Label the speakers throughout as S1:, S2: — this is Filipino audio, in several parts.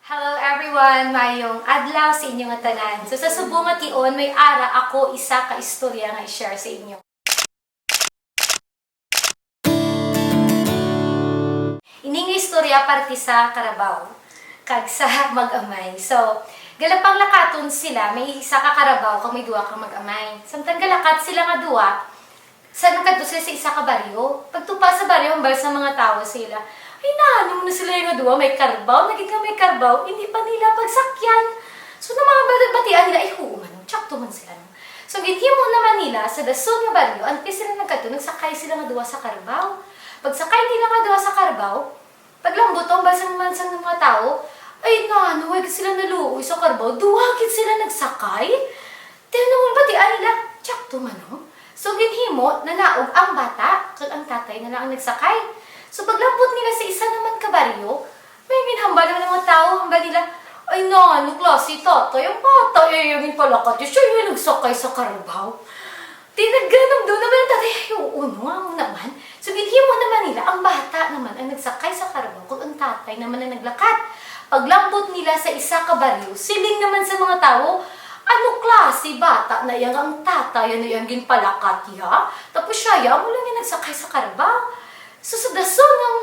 S1: Hello everyone! Mayong adlaw sa inyong tanan. So sa subong nga tion, may ara ako isa ka istorya nga i-share sa inyo. Ining istorya parte sa Carabao, kag sa mag-amay. So, galapang lakaton sila, may isa ka Carabao, kag may duwa ka mag-amay. Samtang galakat sila nga duwa, sa nagkadto sila sa isa ka baryo. Pagtupa sa baryo, hambal sa mga tao sila. Ay naano na sila yung duwa, may Carabao, naging nga may Carabao, hindi pa nila pagsakyan. So, na mga batian nila, ay huuman, tsakto man sila. So, ginhimo naman nila sa dason nga baryo, antes sila nagkadto, nagsakay sila nga duwa sa Carabao. Pagsakay nila nga duwa sa Carabao, paglambot ang basang mansang ng mga tao, ay naano, ay sila naluoy sa Carabao, duwagit sila nagsakay. Tinanong batian nila, tsakto man, no? So, ginhimo, nanaog ang bata, kag ang tatay na lang ang nagsakay. So, paglambot nila sa isa naman kabaryo, may ginhambal naman ng mga tao, hambal nila, ay naano, klase tatay, ang bata, yung palakat, siya yung nagsakay sa Carabao. Tinagganong doon naman ang tatay, ay oo, no, naman. So, ginhimo naman nila, ang bata naman ang nagsakay sa Carabao, kung ang tatay naman ang naglakat. Paglambot nila sa isa kabaryo, siling naman sa mga tao, ano klase bata na yan ang tatay, ano yan ginpalakat ya? Tapos siya, ya, mo lang yung nagsakay sa Carabao. So, sa dason ng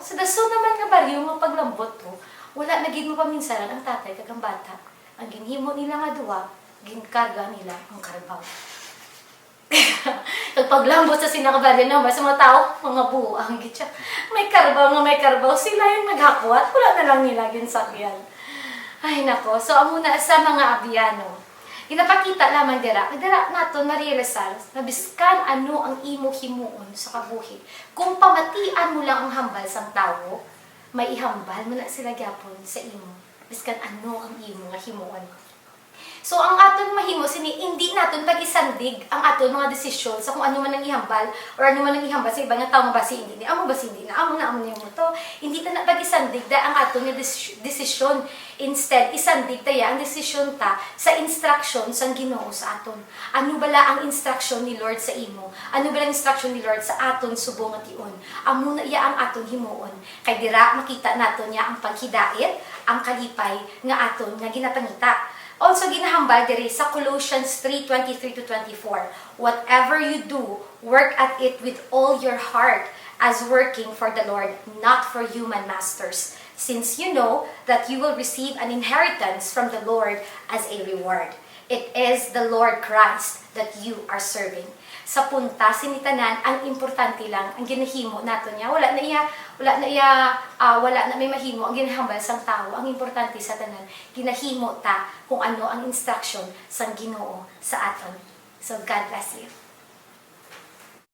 S1: sa dason naman nga baryo, mga paglambot to, wala naging mapaminsaran ang tatay kag ang bata. Ang ginhimo nila nga duwa, ginkarga nila ang Carabao. Kag paglambot sa sinakabaryo naman, sa mga tao, mga buang gitya. May Carabao, sila yung naghakuat, wala na lang nila ginsakyan. Ay nako, so amuna sa mga abiyano. Ginapakita lamang dira naton ma-realisar na biskan ano ang imo himuon sa kabuhi. Kung pamatian mo lang ang hambal sang tawo, may ihambal mo na sila gyapon sa imo. Biskan ano ang imo nga himuon. So ang aton mahimo sini hindi naton pag-isandig ang aton mga desisyon sa kung ano man ang ihambal or ano man ang ihambal sa ibang nga tawo basi hindi ni amo basi hindi na amo niyo mo to. Hindi ta na pag-isandig da ang aton nga desisyon. Instead, isandig taya ang desisyon ta sa instruction sang Ginoo sa aton. Ano bala ang instruction ni Lord sa imo? Ano bala ang instruction ni Lord sa aton subong nga tion? Amo na iya ang aton himuon. Kay dira makita naton niya ang paghidait, ang kalipay nga aton nga ginapangita. Also, ginahambal diri sa Colossians 3:23-24. Whatever you do, work at it with all your heart as working for the Lord, not for human masters, since you know that you will receive an inheritance from the Lord as a reward. It is the Lord Christ that you are serving. Sa punta sinitanan, ang importante lang ang ginahimo nato niya. Wala na may mahimo ang ginahambal sang tao. Ang importante sa tanan, ginahimo ta kung ano ang instruction sang Ginoo sa aton. So God bless you.